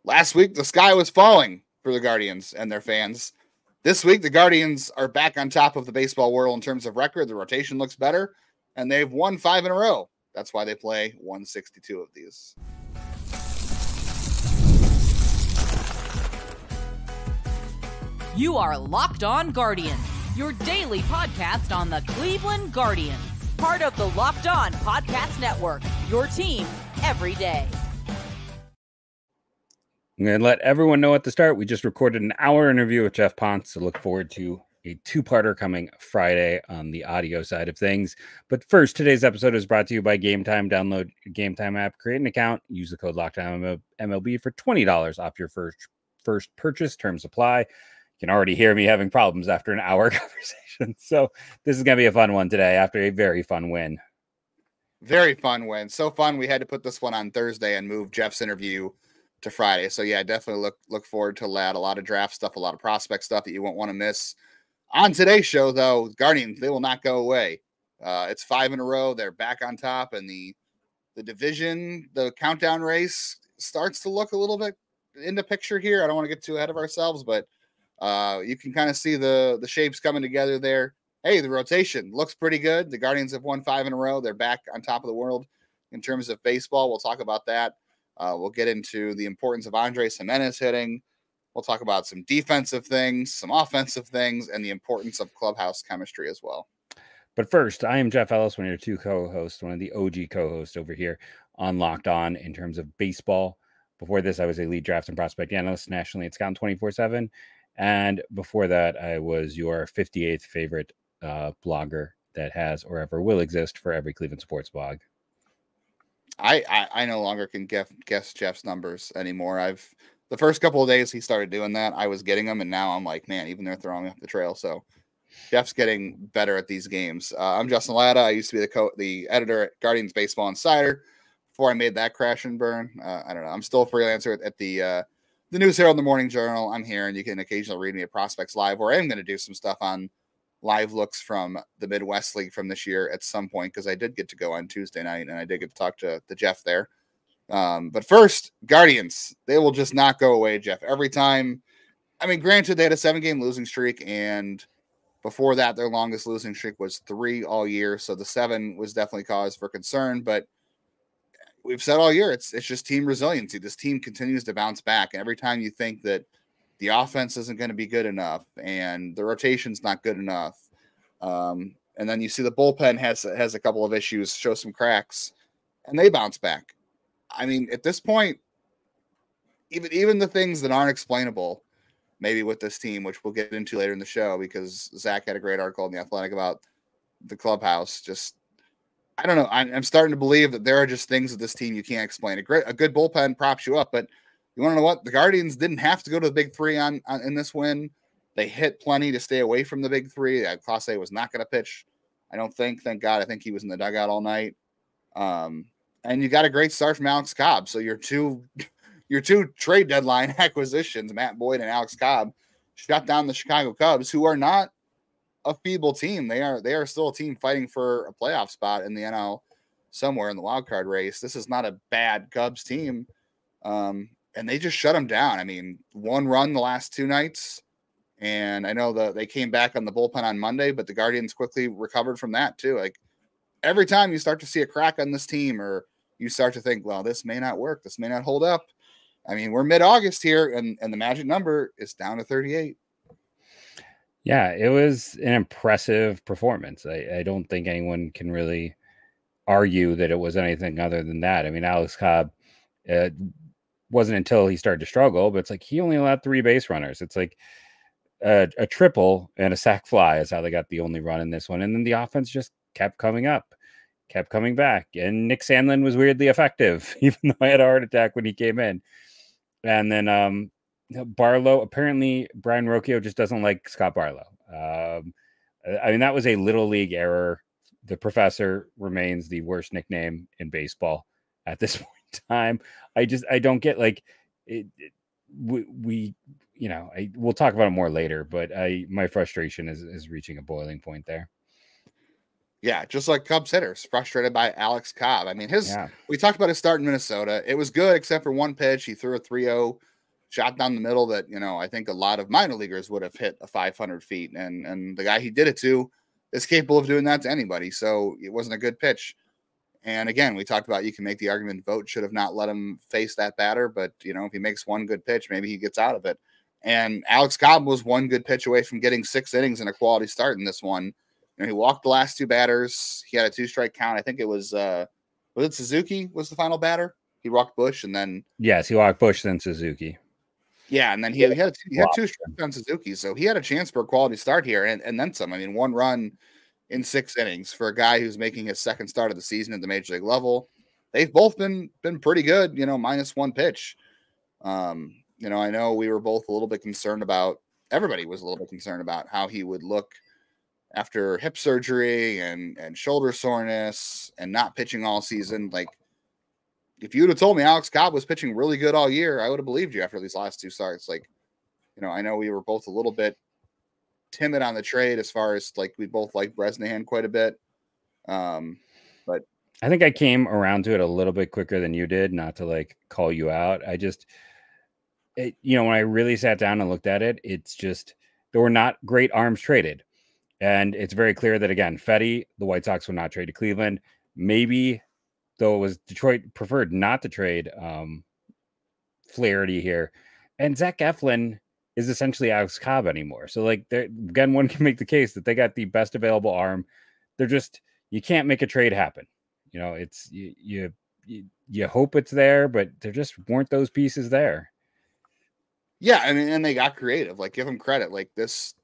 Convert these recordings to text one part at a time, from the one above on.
Last week, the sky was falling for the Guardians and their fans. This week, the Guardians are back on top of the baseball world in terms of record. The rotation looks better, and they've won 5 in a row. That's why they play 162 of these. You are Locked On Guardians, your daily podcast on the Cleveland Guardians. Part of the Locked On Podcast Network, your team every day. I'm going to let everyone know at the start, we just recorded an hour interview with Jeff Ponce, so look forward to a 2-parter coming Friday on the audio side of things. But first, today's episode is brought to you by Game Time. Download Game Time app, create an account, use the code LOCKEDONMLB for $20 off your first purchase. Terms apply. You can already hear me having problems after an hour conversation. So this is going to be a fun one today after a very fun win. Very fun win. So fun. We had to put this one on Thursday and move Jeff's interview to Friday. So yeah, definitely look forward to that. A lot of draft stuff, a lot of prospect stuff that you won't want to miss. On today's show, though, Guardians, they will not go away. It's 5 in a row. They're back on top, and the division, the countdown race starts to look a little bit in the picture here. I don't want to get too ahead of ourselves, but you can kind of see the shapes coming together there. Hey, the rotation looks pretty good. The Guardians have won 5 in a row. They're back on top of the world in terms of baseball. We'll talk about that. We'll get into the importance of Andres Gimenez hitting. We'll talk about some defensive things, some offensive things, and the importance of clubhouse chemistry as well. But first, I am Jeff Ellis, one of your 2 co-hosts, one of the OG co-hosts over here on Locked On in terms of baseball. Before this, I was a lead draft and prospect analyst nationally at Scout 24/7. And before that, I was your 58th favorite blogger that has or ever will exist for every Cleveland sports blog. I no longer can guess Jeff's numbers anymore. The first couple of days he started doing that, I was getting them, and now I'm like, man, even they're throwing me off the trail. So Jeff's getting better at these games. I'm Justin Latta. I used to be the editor at Guardians Baseball Insider before I made that crash and burn. I don't know. I'm still a freelancer at the News Herald in the Morning Journal. I'm here, and you can occasionally read me at Prospects Live, where I am going to do some stuff on live looks from the Midwest League from this year at some point, because I did get to go on Tuesday night, and I did get to talk to Jeff there. But first, Guardians, they will just not go away, Jeff. Every time, I mean, granted, they had a 7-game losing streak, and before that, their longest losing streak was 3 all year, so the 7 was definitely cause for concern, but we've said all year, it's just team resiliency. This team continues to bounce back, and every time you think that the offense isn't going to be good enough and the rotation's not good enough, and then you see the bullpen has a couple of issues, show some cracks, and they bounce back. I mean, at this point, even the things that aren't explainable, maybe with this team, which we'll get into later in the show, because Zach had a great article in The Athletic about the clubhouse. Just, I don't know. I'm starting to believe that there are just things with this team you can't explain. A good bullpen props you up, but you want to know what? The Guardians didn't have to go to the big 3 in this win. They hit plenty to stay away from the big 3. Clase was not going to pitch, I don't think. Thank God. I think he was in the dugout all night. And you got a great start from Alex Cobb. So your two trade deadline acquisitions, Matt Boyd and Alex Cobb, shut down the Chicago Cubs, who are not a feeble team. They are still a team fighting for a playoff spot in the NL somewhere in the wild card race. This is not a bad Cubs team. And they just shut them down. I mean, 1 run the last 2 nights. And I know they came back on the bullpen on Monday, but the Guardians quickly recovered from that too. Like, every time you start to see a crack on this team, or you start to think, well, this may not work, this may not hold up. I mean, we're mid-August here, and the magic number is down to 38. Yeah, it was an impressive performance. I don't think anyone can really argue that it was anything other than that. I mean, Alex Cobb, wasn't until he started to struggle, but it's like he only allowed 3 base runners. It's like a triple and a sac fly is how they got the only run in this one. And then the offense just kept coming up, kept coming back. And Nick Sandlin was weirdly effective, even though I had a heart attack when he came in. And then Barlow, apparently Brian Rocchio just doesn't like Scott Barlow. I mean, that was a little league error. The professor remains the worst nickname in baseball at this point in time. I don't get, like, we'll talk about it more later, but my frustration is reaching a boiling point there. Yeah, just like Cubs hitters, frustrated by Alex Cobb. I mean, we talked about his start in Minnesota. It was good except for one pitch. He threw a 3-0 shot down the middle that, I think a lot of minor leaguers would have hit a 500 feet. And the guy he did it to is capable of doing that to anybody. So it wasn't a good pitch. And again, we talked about, you can make the argument Vogt should have not let him face that batter, but if he makes one good pitch, maybe he gets out of it. And Alex Cobb was one good pitch away from getting 6 innings and a quality start in this one. He walked the last 2 batters. He had a 2-strike count. I think it was it Suzuki was the final batter? He walked Bush and then. Yes, he walked Bush, then Suzuki. Yeah, and then he had 2 strikes on Suzuki. So he had a chance for a quality start here and then some. I mean, 1 run in 6 innings for a guy who's making his second start of the season at the major league level. They've both been pretty good, minus 1 pitch. I know we were both a little bit concerned about, everybody was a little bit concerned about how he would look after hip surgery and shoulder soreness and not pitching all season. Like, if you would have told me Alex Cobb was pitching really good all year, I would have believed you after these last 2 starts. Like, I know we were both a little bit timid on the trade as far as like we both like Bresnahan quite a bit. But I think I came around to it a little bit quicker than you did, not to like call you out. When I really sat down and looked at it, it's just, there were not great arms traded. And it's very clear that, again, Fetty, the White Sox would not trade to Cleveland. Maybe, though it was Detroit preferred not to trade Flaherty here. And Zach Eflin is essentially Alex Cobb anymore. So, like, again, one can make the case that they got the best available arm. They're just, you can't make a trade happen. It's you hope it's there, but there just weren't those pieces there. Yeah, and they got creative. Like, give him credit. Like, this,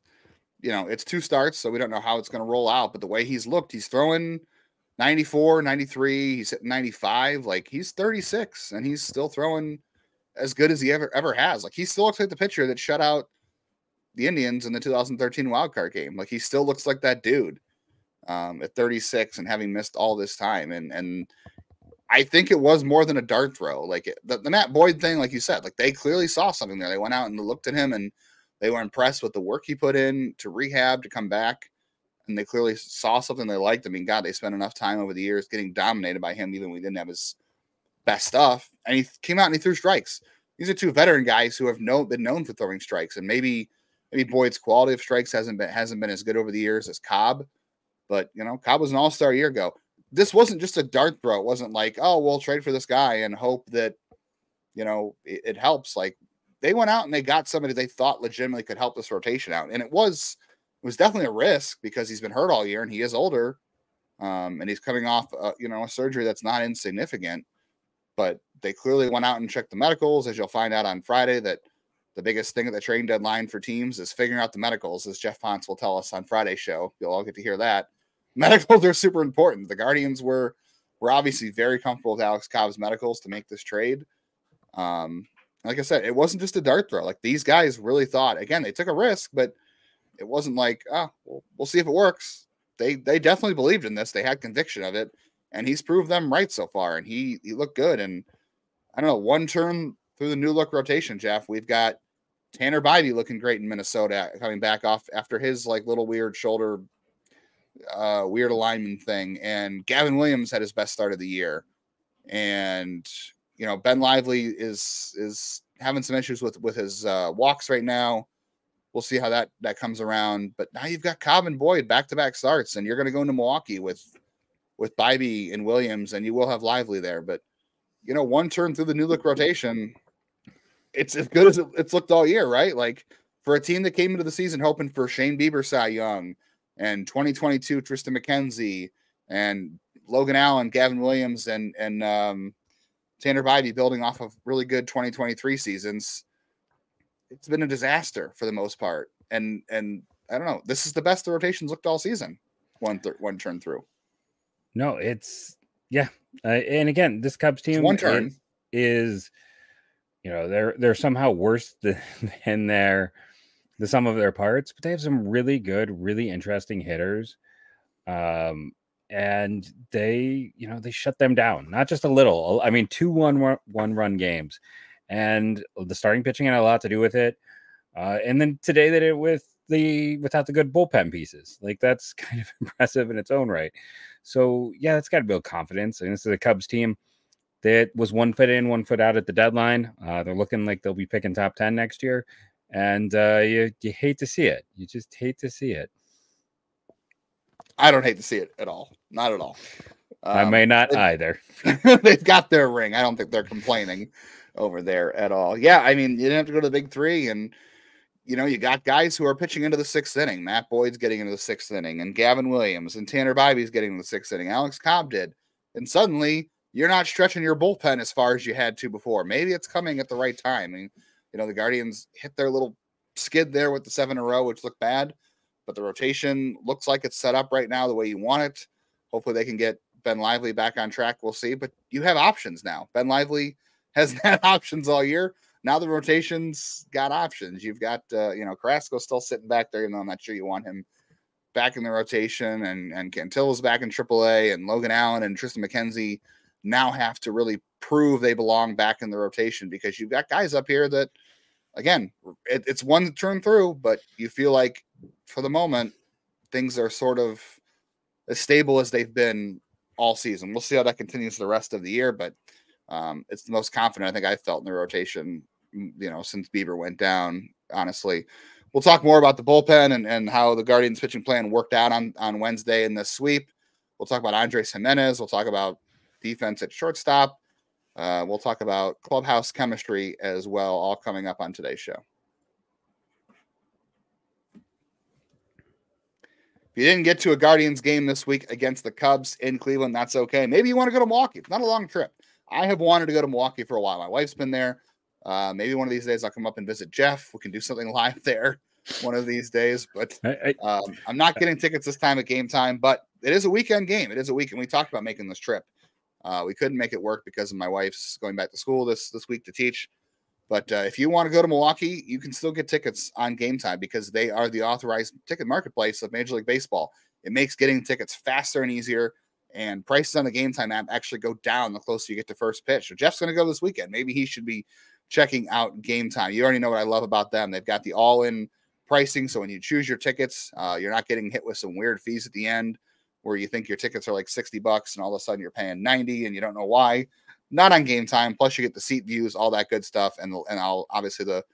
it's 2 starts, so we don't know how it's going to roll out. But the way he's looked, he's throwing 94, 93. He's hitting 95. Like, he's 36, and he's still throwing as good as he ever has. Like, he still looks like the pitcher that shut out the Indians in the 2013 wildcard game. Like, he still looks like that dude at 36 and having missed all this time. And I think it was more than a dart throw. Like, the Matt Boyd thing, like you said, like, they clearly saw something there. They went out and looked at him, and they were impressed with the work he put in to rehab, to come back. And they clearly saw something they liked. I mean, God, they spent enough time over the years getting dominated by him, even when we didn't have his best stuff. And he came out and he threw strikes. These are 2 veteran guys who have been known for throwing strikes. And maybe Boyd's quality of strikes hasn't been as good over the years as Cobb. But, Cobb was an all-star a year ago. This wasn't just a dart throw. It wasn't like, oh, we'll trade for this guy and hope that, it helps. Like, they went out and they got somebody they thought legitimately could help this rotation out. And it was definitely a risk because he's been hurt all year and he is older. And he's coming off, a surgery that's not insignificant. But they clearly went out and checked the medicals, as you'll find out on Friday, that the biggest thing at the trading deadline for teams is figuring out the medicals, as Jeff Ponce will tell us on Friday's show. You'll all get to hear that. Medicals are super important. The Guardians were obviously very comfortable with Alex Cobb's medicals to make this trade. Like I said, it wasn't just a dart throw. Like, these guys really thought, again, they took a risk, but it wasn't like, we'll see if it works. They definitely believed in this. They had conviction of it, and he's proved them right so far. And he looked good. And I don't know, 1 turn through the new look rotation, Jeff, we've got Tanner Bybee looking great in Minnesota, coming back off after his like little weird shoulder weird alignment thing, and Gavin Williams had his best start of the year, and Ben Lively is having some issues with his walks right now. We'll see how that comes around, but now you've got Cobb and Boyd back-to-back starts, and you're going to go into Milwaukee with Bybee and Williams, and you will have Lively there. But 1 turn through the new look rotation, it's as good as it's looked all year, right? Like, for a team that came into the season hoping for Shane Bieber, Cy Young, and 2022 Tristan McKenzie, and Logan Allen, Gavin Williams, and Tanner Bybee building off of really good 2023 seasons, it's been a disaster for the most part. And I don't know, this is the best the rotation's looked all season. One turn through. No, it's and again, this Cubs team one turn is they're somehow worse than the sum of their parts, but they have some really good, really interesting hitters. And they shut them down, not just a little. I mean, 2 one-run games, and the starting pitching had a lot to do with it. And then today they did it without the good bullpen pieces. Like, that's kind of impressive in its own right. So yeah, that's got to build confidence. And this is a Cubs team that was 1 foot in, 1 foot out at the deadline. They're looking like they'll be picking top 10 next year. And you hate to see it. You just hate to see it. I don't hate to see it at all. Not at all. I may not either. They've got their ring. I don't think they're complaining over there at all. Yeah, I mean, you didn't have to go to the big three, and you got guys who are pitching into the 6th inning. Matt Boyd's getting into the 6th inning, and Gavin Williams and Tanner Bibby's getting into the 6th inning. Alex Cobb did, and suddenly you're not stretching your bullpen as far as you had to before. Maybe it's coming at the right time. I mean, the Guardians hit their little skid there with the 7 in a row, which looked bad, but the rotation looks like it's set up right now the way you want it. Hopefully they can get Ben Lively back on track. We'll see, but you have options now. Ben Lively has had options all year. Now the rotation's got options. You've got, Carrasco still sitting back there, even though I'm not sure you want him back in the rotation, and Cantillo's back in AAA, and Logan Allen and Tristan McKenzie now have to really prove they belong back in the rotation, because you've got guys up here that, again, it's one turn through, but you feel like for the moment, things are sort of as stable as they've been all season. We'll see how that continues the rest of the year, but it's the most confident I think I've felt in the rotation, since Bieber went down, honestly. We'll talk more about the bullpen and how the Guardians pitching plan worked out on Wednesday in this sweep. We'll talk about Andres Gimenez. We'll talk about defense at shortstop. We'll talk about clubhouse chemistry as well, all coming up on today's show. If you didn't get to a Guardians game this week against the Cubs in Cleveland, that's okay. Maybe you want to go to Milwaukee. It's not a long trip. I have wanted to go to Milwaukee for a while. My wife's been there. Maybe one of these days I'll come up and visit Jeff. We can do something live there one of these days. But I'm not getting tickets this time at game time, but it is a weekend game. It is a weekend. We talked about making this trip. We couldn't make it work because of my wife's going back to school this week to teach. But if you want to go to Milwaukee, you can still get tickets on Game Time because they are the authorized ticket marketplace of Major League Baseball. It makes getting tickets faster and easier, and prices on the Game Time app actually go down the closer you get to first pitch. So Jeff's going to go this weekend. Maybe he should be checking out Game Time. You already know what I love about them. They've got the all-in pricing, so when you choose your tickets, you're not getting hit with some weird fees at the end where you think your tickets are like $60 and all of a sudden you're paying $90 and you don't know why. Not on Game Time. Plus you get the seat views, all that good stuff. And obviously the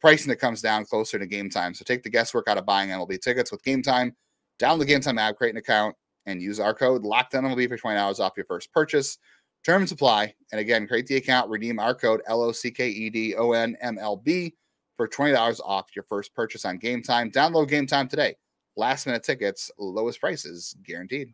pricing that comes down closer to Game Time. So take the guesswork out of buying MLB tickets with Game Time. Download the Game Time app, create an account, and use our code LOCKEDONMLB for $20 off your first purchase. Terms apply. And again, create the account, redeem our code LOCKEDONMLB for $20 off your first purchase on Game Time. Download Game Time today. Last minute tickets, lowest prices guaranteed.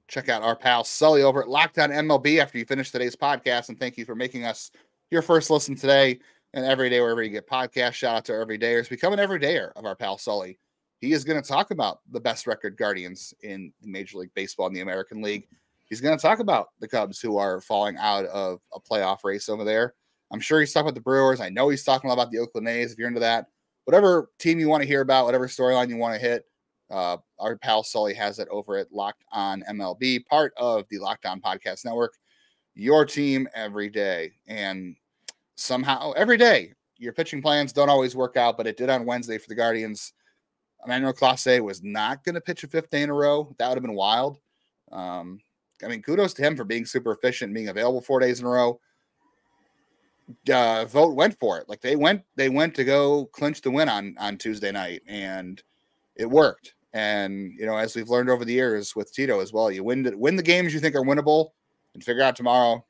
Check out our pal Sully over at Locked On MLB after you finish today's podcast. And thank you for making us your first listen today and every day wherever you get podcasts. Shout out to our everydayers. Become an everydayer of our pal Sully. He is going to talk about the best record Guardians in Major League Baseball in the American League. He's going to talk about the Cubs who are falling out of a playoff race over there. I'm sure he's talking about the Brewers. I know he's talking about the Oakland A's. If you're into that, whatever team you want to hear about, whatever storyline you want to hit, our pal Sully has it over at Locked On MLB, part of the Locked On Podcast Network, your team every day. And somehow every day your pitching plans don't always work out, but it did on Wednesday for the Guardians. Emmanuel Clase was not going to pitch a 5th day in a row. That would have been wild. Kudos to him for being super efficient, being available 4 days in a row. Vote went for it. Like they went to go clinch the win on Tuesday night, and it worked. And as we've learned over the years with Tito as well, you win the games you think are winnable and figure out tomorrow.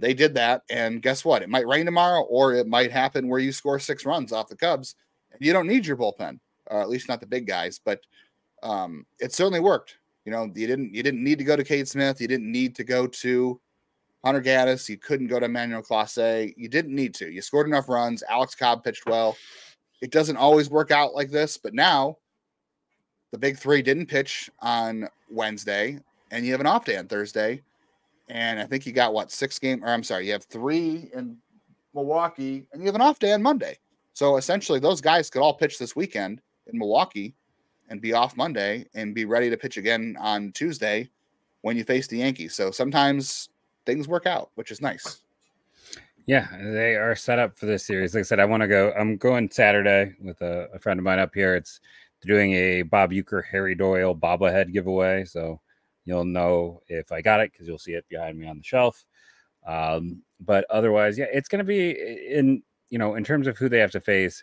They did that, and guess what? It might rain tomorrow, or it might happen where you score 6 runs off the Cubs. And you don't need your bullpen, or at least not the big guys, but it certainly worked. You didn't need to go to Cade Smith. You didn't need to go to Hunter Gaddis. You couldn't go to Emmanuel Clase. You didn't need to. You scored enough runs. Alex Cobb pitched well. It doesn't always work out like this, but now the big three didn't pitch on Wednesday, and you have an off day on Thursday. And I think you got 6 games, or I'm sorry, you have 3 in Milwaukee, and you have an off day on Monday. So essentially those guys could all pitch this weekend in Milwaukee and be off Monday and be ready to pitch again on Tuesday when you face the Yankees. So sometimes things work out, which is nice. Yeah, they are set up for this series. Like I said, I want to go. I'm going Saturday with a friend of mine up here. They're doing a Bob Uecker, Harry Doyle bobblehead giveaway. So you'll know if I got it because you'll see it behind me on the shelf. But otherwise, yeah, it's going to be in terms of who they have to face.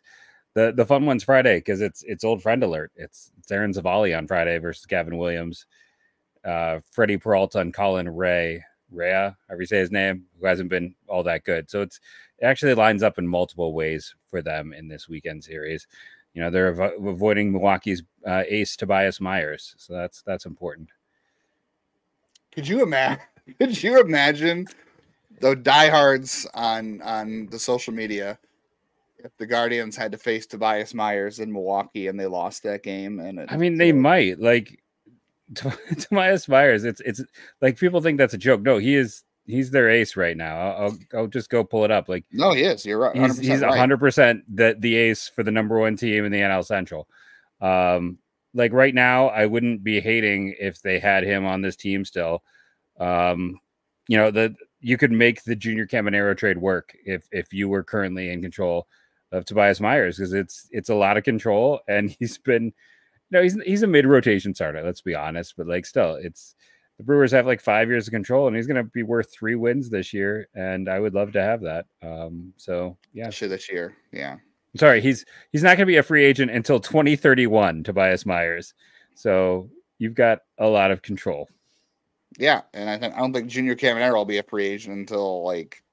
The fun one's Friday because it's old friend alert. It's Aaron Zavalli on Friday versus Gavin Williams, Freddie Peralta and Colin Rea, however you say his name, who hasn't been all that good. So it actually lines up in multiple ways for them in this weekend series. They're avoiding Milwaukee's ace Tobias Meers, so that's important. Could you imagine the diehards on the social media if the Guardians had to face Tobias Meers in Milwaukee and they lost that game? And they might Tobias Meers. It's like people think that's a joke. No, he's their ace right now. I'll just go pull it up. Like, no, he is. You're right. He's 100% the ace for the number one team in the NL Central. Like right now, I wouldn't be hating if they had him on this team still. You could make the Junior Caminero trade work if you were currently in control of Tobias Meers, because it's a lot of control, and he's been, he's a mid-rotation starter, let's be honest, but like still, the Brewers have like 5 years of control, and he's going to be worth 3 wins this year, and I would love to have that. So yeah, this year, yeah. Sorry, he's not going to be a free agent until 2031, Tobias Meers. So you've got a lot of control. Yeah, and I don't think Junior Caminero will be a free agent until like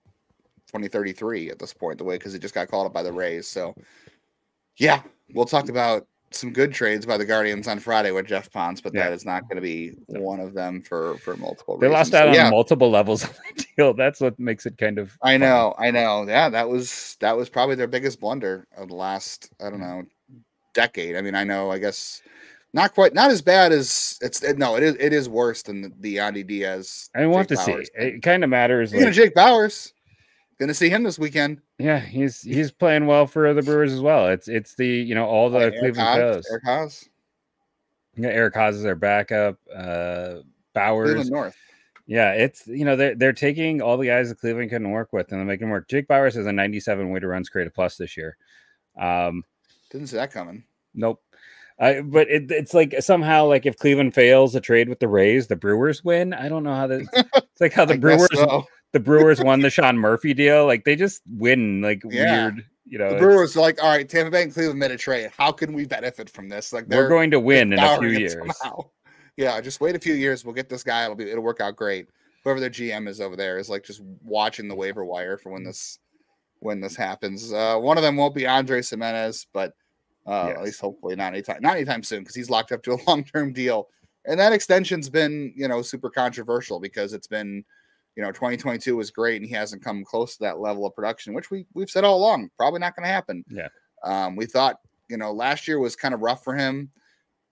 2033 at this point, because he just got called up by the Rays. So yeah, we'll talk about some good trades by the Guardians on Friday with Jeff Ponce, but that is not going to be one of them for multiple reasons. They lost out on multiple levels of the deal. That's what makes it kind of I know. Yeah, that was probably their biggest blunder of the last, decade. I guess not as bad as it is worse than the Yandy Diaz. We'll have to see. It kind of matters. Jake Bauers. Gonna see him this weekend. Yeah, he's playing well for the Brewers as well. It's the all the Cleveland pros. Eric Haas. Yeah, Eric Haas is their backup. Bauers. Cleveland North. Yeah, it's they're taking all the guys that Cleveland couldn't work with, and they're making them work. Jake Bauers has a 97 weighted runs created plus this year. Didn't see that coming. Nope. But it's like somehow, like if Cleveland fails a trade with the Rays, the Brewers win. I don't know how that. It's like how the Brewers. The Brewers won the Sean Murphy deal. Like they just win weird, The Brewers are like, all right, Tampa Bay and Cleveland made a trade. How can we benefit from this? Like we're going to win in a few years. Somehow. Yeah, just wait a few years. We'll get this guy. It'll work out great. Whoever their GM is over there is like just watching the waiver wire for when this happens. One of them won't be Andres Gimenez, but at least hopefully not anytime soon, because he's locked up to a long-term deal. And that extension's been, super controversial because it's been, 2022 was great, and he hasn't come close to that level of production, which we've said all along, probably not going to happen. Yeah. We thought, last year was kind of rough for him.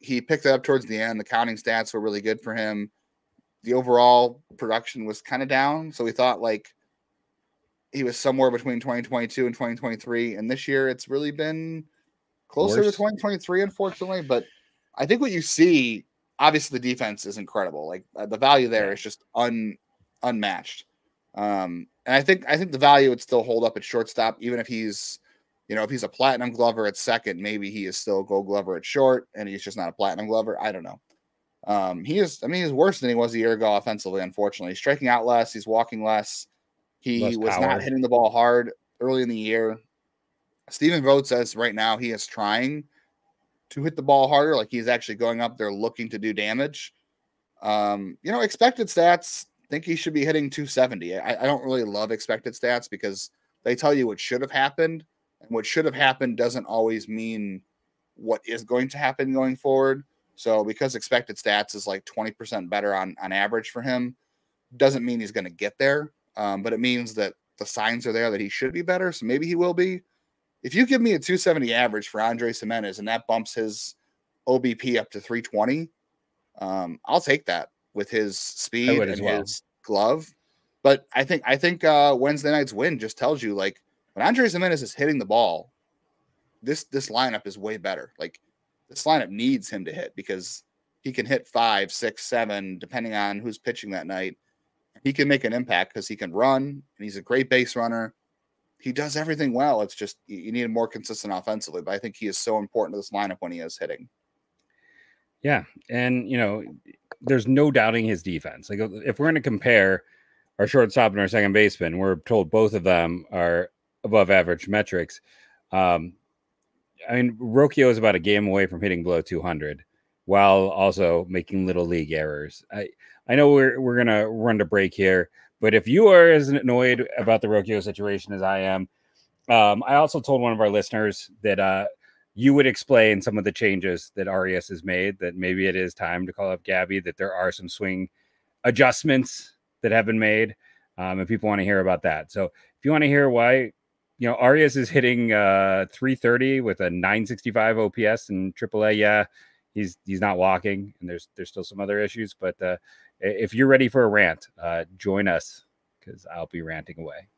He picked it up towards the end. The counting stats were really good for him. The overall production was kind of down. So we thought like he was somewhere between 2022 and 2023. And this year it's really been closer to 2023, unfortunately. But I think what you see, obviously the defense is incredible. Like the value there is just unmatched. And I think the value would still hold up at shortstop, even if he's, if he's a platinum glover at second, maybe he is still a gold glover at short, and he's just not a platinum glover. I don't know. He's worse than he was a year ago offensively, unfortunately. He's striking out less. He's walking less. He was not hitting the ball hard early in the year. Stephen Vogt says right now he is trying to hit the ball harder. Like he's actually going up there looking to do damage. Expected stats, think he should be hitting 270. I don't really love expected stats because they tell you what should have happened, and what should have happened doesn't always mean what is going to happen going forward. So because expected stats is like 20% better on average for him, doesn't mean he's going to get there. But it means that the signs are there that he should be better. So maybe he will be. If you give me a 270 average for Andres Gimenez and that bumps his OBP up to 320, I'll take that with his speed and his glove. But I think Wednesday night's win just tells you, like, when Andres Gimenez is hitting the ball, this lineup is way better. Like, this lineup needs him to hit because he can hit 5, 6, 7, depending on who's pitching that night. He can make an impact because he can run, and he's a great base runner. He does everything well. It's just you need him more consistent offensively. But I think he is so important to this lineup when he is hitting. Yeah, and there's no doubting his defense. Like if we're going to compare our shortstop and our second baseman, we're told both of them are above average metrics. I mean, Rocchio is about a game away from hitting below 200 while also making little league errors. I know we're going to run to break here, but if you are as annoyed about the Rocchio situation as I am, I also told one of our listeners that you would explain some of the changes that Arias has made, that maybe it is time to call up Gabby, that there are some swing adjustments that have been made, and people want to hear about that. So if you want to hear why, Arias is hitting 330 with a 965 OPS in AAA, yeah, he's not walking, and there's still some other issues. But if you're ready for a rant, join us because I'll be ranting away.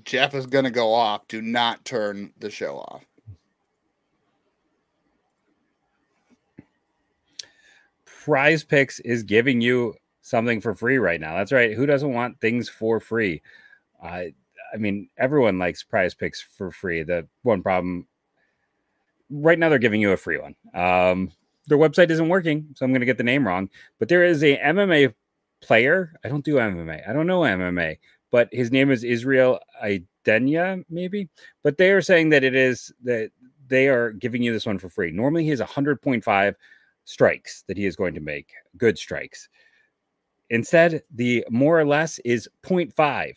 Jeff is going to go off. Do not turn the show off. Prize Picks is giving you something for free right now. That's right. Who doesn't want things for free? I mean, everyone likes Prize Picks for free. The one problem right now, they're giving you a free one. Their website isn't working, so I'm going to get the name wrong. But there is a MMA player. I don't do MMA. I don't know MMA, but his name is Israel Idenya, maybe. But they are saying that it is that they are giving you this one for free. Normally, he has 100.5 strikes that he is going to make, good strikes. Instead, the more or less is 0.5.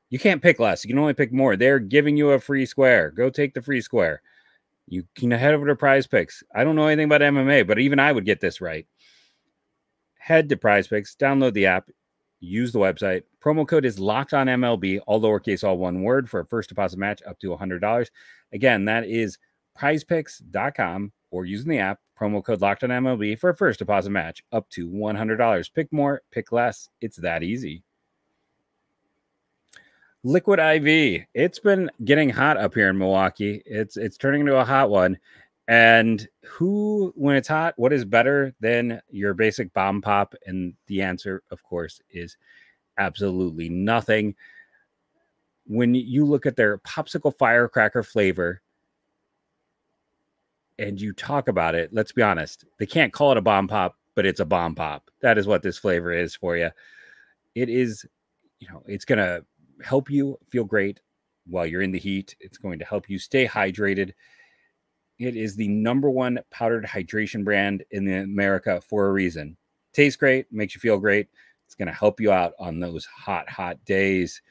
You can't pick less. You can only pick more. They're giving you a free square. Go take the free square. You can head over to Prize Picks. I don't know anything about MMA, but even I would get this right. Head to Prize Picks, download the app, use the website. Promo code is Locked On MLB, all lowercase, all one word, for a first deposit match up to $100. Again, that is prizepicks.com, or using the app, promo code Locked On MLB for a first deposit match up to $100. Pick more, pick less. It's that easy. Liquid IV. It's been getting hot up here in Milwaukee. It's turning into a hot one. And when it's hot, what is better than your basic bomb pop? And the answer, of course, is absolutely nothing. When you look at their popsicle firecracker flavor and you talk about it, let's be honest, they can't call it a bomb pop, but it's a bomb pop. That is what this flavor is for you. It is, it's going to help you feel great while you're in the heat. It's going to help you stay hydrated. It is the #1 powdered hydration brand in America for a reason. Tastes great, makes you feel great. It's going to help you out on those hot, hot days.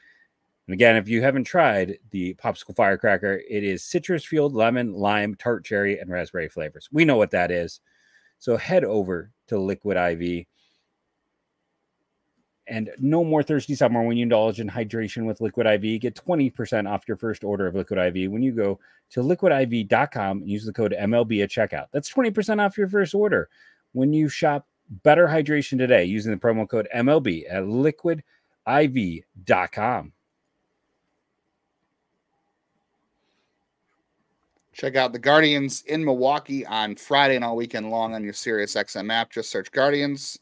And again, if you haven't tried the popsicle firecracker, it is citrus-fueled lemon, lime, tart cherry, and raspberry flavors. We know what that is. So head over to Liquid IV. And no more thirsty summer when you indulge in hydration with Liquid IV. Get 20% off your first order of Liquid IV when you go to liquidiv.com and use the code MLB at checkout. That's 20% off your first order when you shop Better Hydration today using the promo code MLB at liquidiv.com. Check out the Guardians in Milwaukee on Friday and all weekend long on your SiriusXM app. Just search Guardians.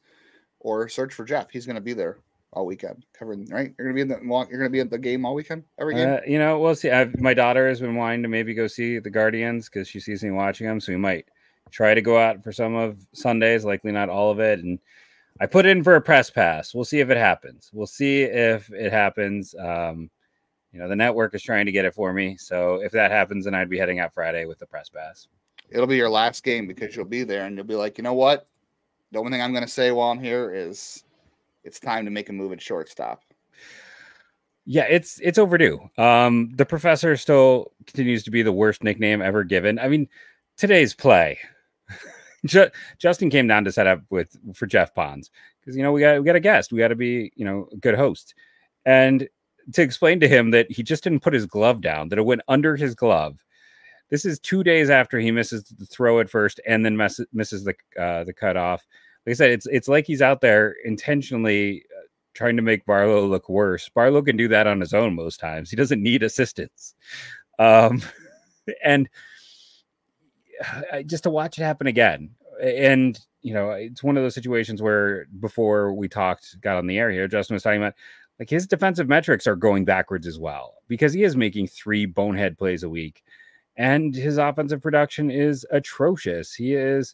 Or search for Jeff. He's going to be there all weekend covering. Right? You're going to be at the game all weekend. Every game. We'll see. My daughter has been wanting to maybe go see the Guardians because she sees me watching them. So we might try to go out for some of Sundays. Likely not all of it. And I put in for a press pass. We'll see if it happens. The network is trying to get it for me. So if that happens, then I'd be heading out Friday with the press pass. It'll be your last game because you'll be there and you'll be like, you know what? The only thing I'm going to say while I'm here is it's time to make a move at shortstop. Yeah, it's overdue. The professor still continues to be the worst nickname ever given. I mean, today's play, Justin came down to set up for Jeff Pons because, we got a guest. We got to be, a good host. And to explain to him that he just didn't put his glove down, that it went under his glove. This is 2 days after he misses the throw at first and then misses the cutoff. Like I said, it's like he's out there intentionally trying to make Barlow look worse. Barlow can do that on his own most times. He doesn't need assistance. And just to watch it happen again. And, it's one of those situations where before we got on the air here, Justin was talking about like his defensive metrics are going backwards as well because he is making 3 bonehead plays a week. And his offensive production is atrocious. He is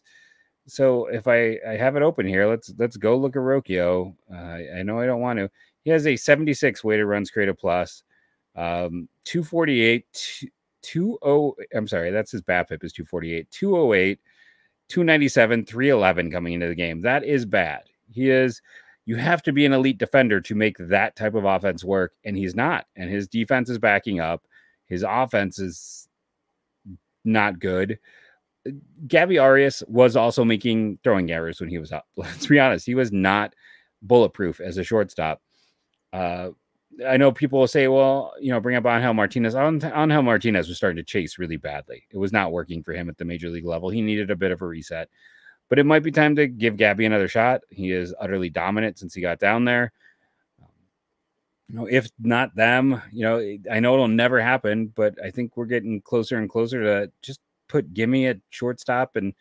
So if I have it open here, let's go look at Rocchio. I know I don't want to. He has a 76 weighted runs created plus, 248, 20. I'm sorry, that's his BABIP is 248, 208, 297, 311 coming into the game. That is bad. He is. You have to be an elite defender to make that type of offense work, and he's not. And his defense is backing up. His offense is not good. Gabby Arias was also making throwing errors when he was up. Let's be honest. He was not bulletproof as a shortstop. I know people will say, well, bring up Angel Martinez. Angel Martinez was starting to chase really badly. It was not working for him at the major league level. He needed a bit of a reset. But it might be time to give Gabby another shot. He is utterly dominant since he got down there. If not them, I know it'll never happen, but I think we're getting closer and closer to just put Gimme at shortstop. And,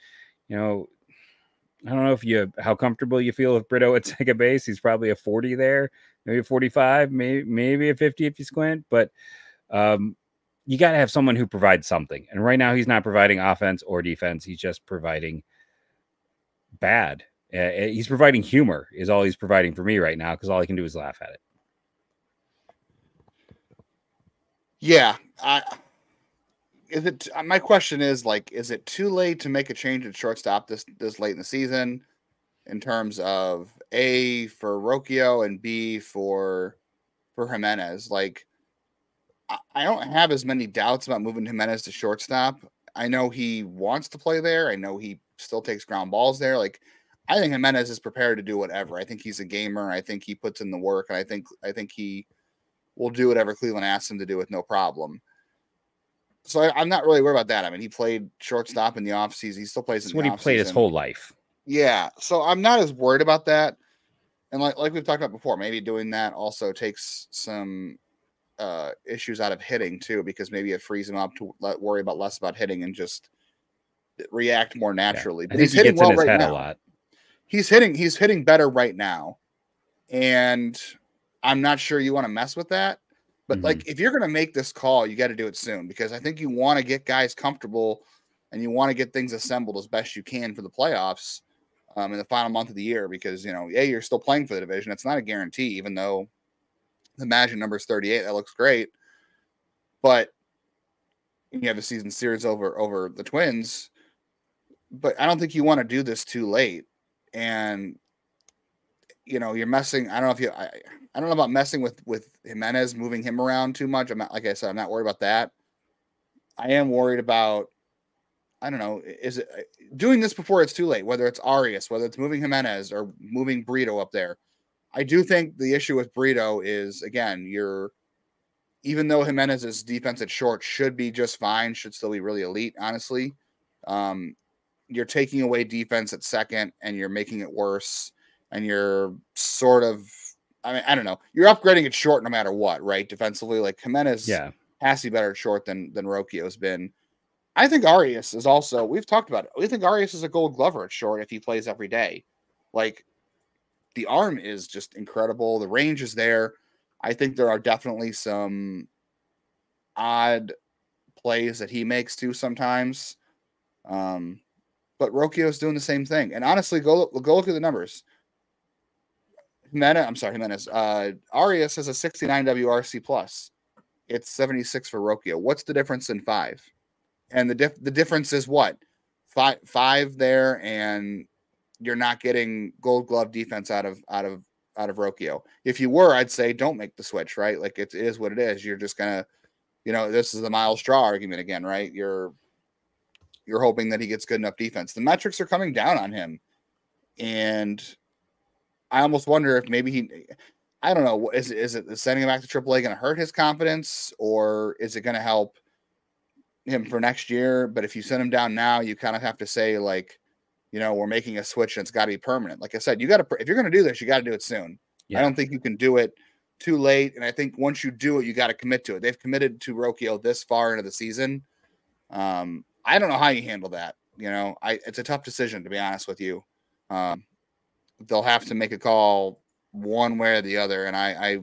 I don't know how comfortable you feel with Brito at second base. He's probably a 40 there, maybe a 45, maybe a 50 if you squint. But you got to have someone who provides something. And right now he's not providing offense or defense. He's just providing bad. He's providing humor is all he's providing for me right now, because all I can do is laugh at it. Yeah. My question is, is it too late to make a change at shortstop this late in the season in terms of A, for Rocchio, and B, for Jimenez? I don't have as many doubts about moving Jimenez to shortstop. I know he wants to play there. I know he still takes ground balls there. I think Jimenez is prepared to do whatever. I think he's a gamer. I think he puts in the work, and I think he will do whatever Cleveland asks him to do with no problem. So I'm not really worried about that. I mean, he played shortstop in the offseason. He still plays in the offseason. That's what he played his whole life. Yeah. So I'm not as worried about that. And like we've talked about before, maybe doing that also takes some issues out of hitting too, because maybe it frees him up to worry about less about hitting and just react more naturally. Yeah. But he's hitting well right now. A lot. He's hitting better right now. And I'm not sure you want to mess with that. But if you're going to make this call, you got to do it soon, because I think you want to get guys comfortable and you want to get things assembled as best you can for the playoffs in the final month of the year, because, you're still playing for the division. It's not a guarantee, even though the Magic number is 38. That looks great. But you have a season series over the Twins. But I don't think you want to do this too late. And, you're messing. I don't know about messing with Jimenez, moving him around too much. I'm not, like I said, I'm not worried about that. I am worried about, I don't know, is it doing this before it's too late, whether it's Arias, whether it's moving Jimenez or moving Brito up there. I do think the issue with Brito is, again, even though Jimenez's defense at short should be just fine, should still be really elite, honestly. You're taking away defense at second and you're making it worse. And you're sort of, I don't know. You're upgrading at short no matter what, right? Defensively, Jimenez has to be better at short than Rocchio's been. I think Arias is also, we've talked about it. We think Arias is a Gold Glover at short if he plays every day. The arm is just incredible. The range is there. I think there are definitely some odd plays that he makes too sometimes. But Rocchio's doing the same thing. And honestly, go look at the numbers. Jimenez. Arias has a 69 WRC plus. It's 76 for Rocchio. What's the difference in 5? And the difference is what? Five there, and you're not getting Gold Glove defense out of Rocchio. If you were, I'd say don't make the switch, right? It is what it is. You're just gonna, this is the Miles Straw argument again, right? You're hoping that he gets good enough defense. The metrics are coming down on him, and I almost wonder if maybe I don't know, is it sending him back to AAA going to hurt his confidence, or is it going to help him for next year? But if you send him down now, you kind of have to say, we're making a switch and it's got to be permanent. Like I said, if you're going to do this, you got to do it soon. Yeah. I don't think you can do it too late. And I think once you do it, you got to commit to it. They've committed to Rocchio this far into the season. I don't know how you handle that. It's a tough decision, to be honest with you. They'll have to make a call one way or the other. And I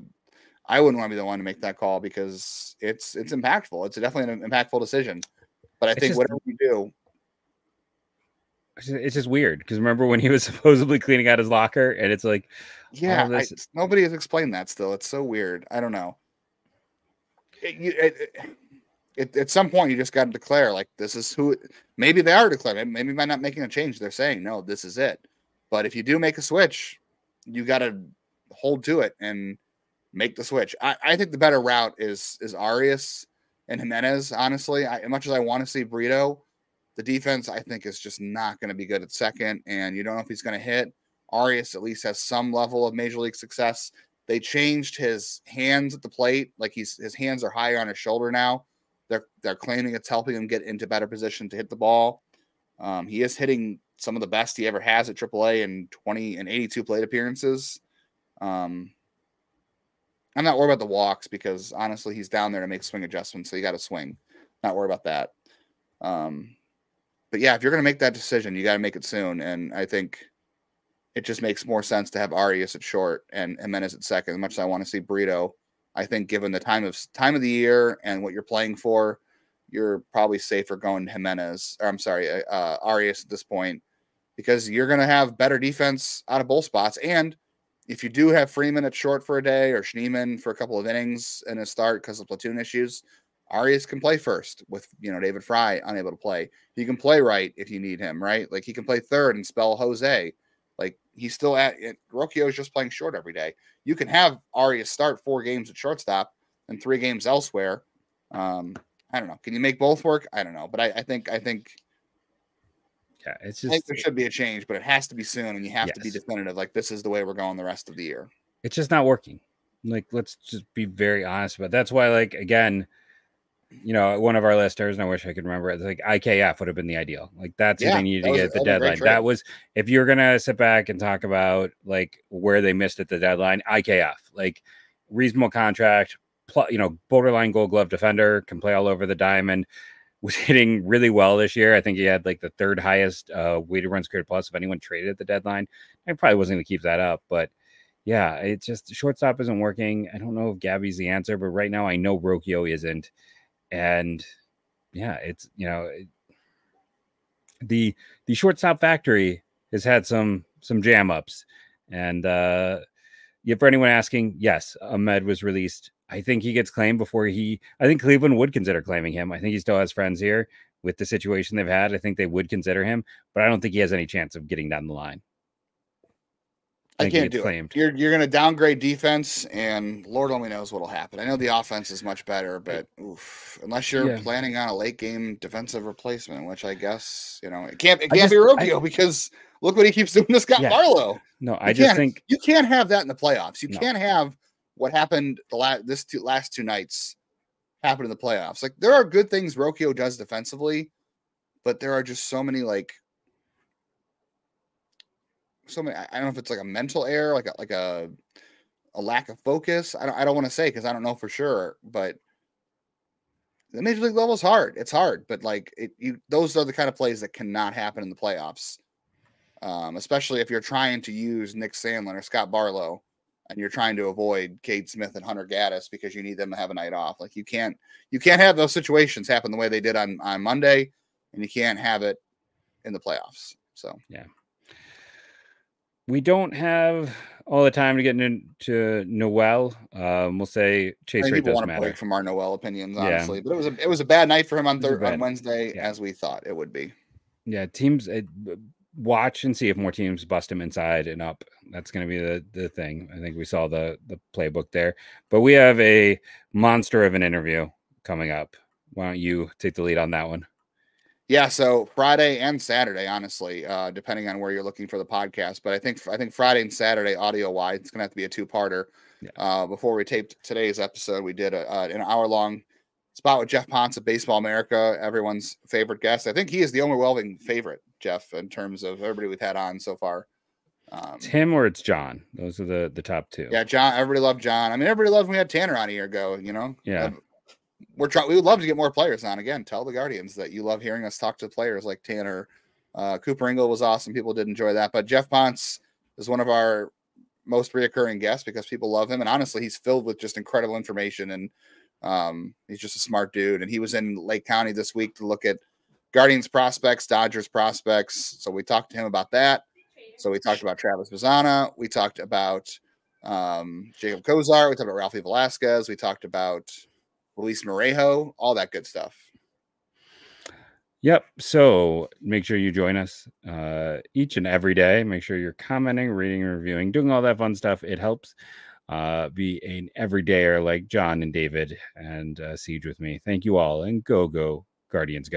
wouldn't want to be the one to make that call, because it's impactful. It's definitely an impactful decision, but I think whatever you do, It's just weird because remember when he was supposedly cleaning out his locker, and it's like, yeah, nobody has explained that. Still, it's so weird. I don't know. At some point, you just got to declare like this is who. Maybe they are declaring. Maybe by not making a change, they're saying no, this is it. But if you do make a switch, you got to hold to it and make the switch. I think the better route is Arias and Jimenez. Honestly, as much as I want to see Brito, the defense I think is just not going to be good at second, and you don't know if he's going to hit. Arias at least has some level of major league success. They changed his hands at the plate, like his hands are higher on his shoulder now. They're claiming it's helping him get into better position to hit the ball. He is hitting some of the best he ever has at AAA in 82 plate appearances. I'm not worried about the walks because honestly, he's down there to make swing adjustments, so you got to swing. Not worried about that. But yeah, if you're going to make that decision, you got to make it soon. And I think it just makes more sense to have Arias at short and Jimenez at second. As much as I want to see Brito, I think given the time of the year and what you're playing for, you're probably safer going Arias at this point because you're going to have better defense out of both spots. And if you do have Freeman at short for a day or Schneemann for a couple of innings in a start because of platoon issues, Arias can play first with, David Fry unable to play. He can play right if you need him, right? Like he can play third and spell Jose. Like he's still Rocchio is just playing short every day. You can have Arias start 4 games at shortstop and 3 games elsewhere. I don't know. Can you make both work? I don't know. But I think yeah, it's just, I think there should be a change, but it has to be soon and you have to be definitive. Like this is the way we're going the rest of the year. It's just not working. Like, let's just be very honest about it. That's why, like, again, one of our listeners, and I wish I could remember it, like IKF would have been the ideal. Like that's what they needed to get at the deadline. That was, if you're going to sit back and talk about like where they missed at the deadline, IKF, like reasonable contract, borderline Gold Glove defender, can play all over the diamond, was hitting really well this year. I think he had like the 3rd highest weighted runs created plus of anyone traded at the deadline. I probably wasn't going to keep that up, but yeah, it's just shortstop isn't working. I don't know if Gabby's the answer, but right now I know Rocchio isn't. And yeah, it's, the shortstop factory has had some jam ups. And for anyone asking, yes, Ahmed was released. I think he gets claimed I think Cleveland would consider claiming him. I think he still has friends here with the situation they've had. I think they would consider him, but I don't think he has any chance of getting down the line. I can't do it. You're going to downgrade defense, and Lord only knows what'll happen. I know the offense is much better, but unless you're planning on a late game defensive replacement, which I guess it can't be Rocchio because look what he keeps doing to Scott Barlow. No, I just think you can't have that in the playoffs. You can't have what happened the last 2 nights happen in the playoffs. Like there are good things Rocchio does defensively, but there are just so many I don't know if it's like a mental error, like a lack of focus. I don't want to say because I don't know for sure, but the major league level is hard. It's hard, but those are the kind of plays that cannot happen in the playoffs. Especially if you're trying to use Nick Sandlin or Scott Barlow and you're trying to avoid Cade Smith and Hunter Gaddis because you need them to have a night off. Like you can't have those situations happen the way they did on Monday, and you can't have it in the playoffs. So yeah. We don't have all the time to get into Noel. We'll say chase rate doesn't matter. From our Noel opinions, honestly, but it was a bad night for him on Wednesday, as we thought it would be. Yeah, teams watch and see if more teams bust him inside and up. That's going to be the thing. I think we saw the playbook there, but we have a monster of an interview coming up. Why don't you take the lead on that one? Yeah, so Friday and Saturday, honestly, depending on where you're looking for the podcast. But I think Friday and Saturday, audio-wise, it's going to have to be a 2-parter. Yeah. Before we taped today's episode, we did an hour-long spot with Jeff Ponce of Baseball America, everyone's favorite guest. I think he is the overwhelming favorite, Jeff, in terms of everybody we've had on so far. It's him or it's John. Those are the top 2. Yeah, John. Everybody loved John. I mean, everybody loved when we had Tanner on a year ago, Yeah. We would love to get more players on. Again, tell the Guardians that you love hearing us talk to players like Tanner. Cooper Ingle was awesome. People did enjoy that. But Jeff Ponce is one of our most reoccurring guests because people love him. And honestly, he's filled with just incredible information. And he's just a smart dude. And he was in Lake County this week to look at Guardians prospects, Dodgers prospects. So we talked to him about that. So we talked about Travis Bazzana. We talked about Jacob Kozar. We talked about Ralphie Velasquez. We talked about Luis Morejo, all that good stuff. Yep. So make sure you join us each and every day. Make sure you're commenting, reading, reviewing, doing all that fun stuff. It helps be an everydayer like John and David and Siege with me. Thank you all, and go Guardians, go.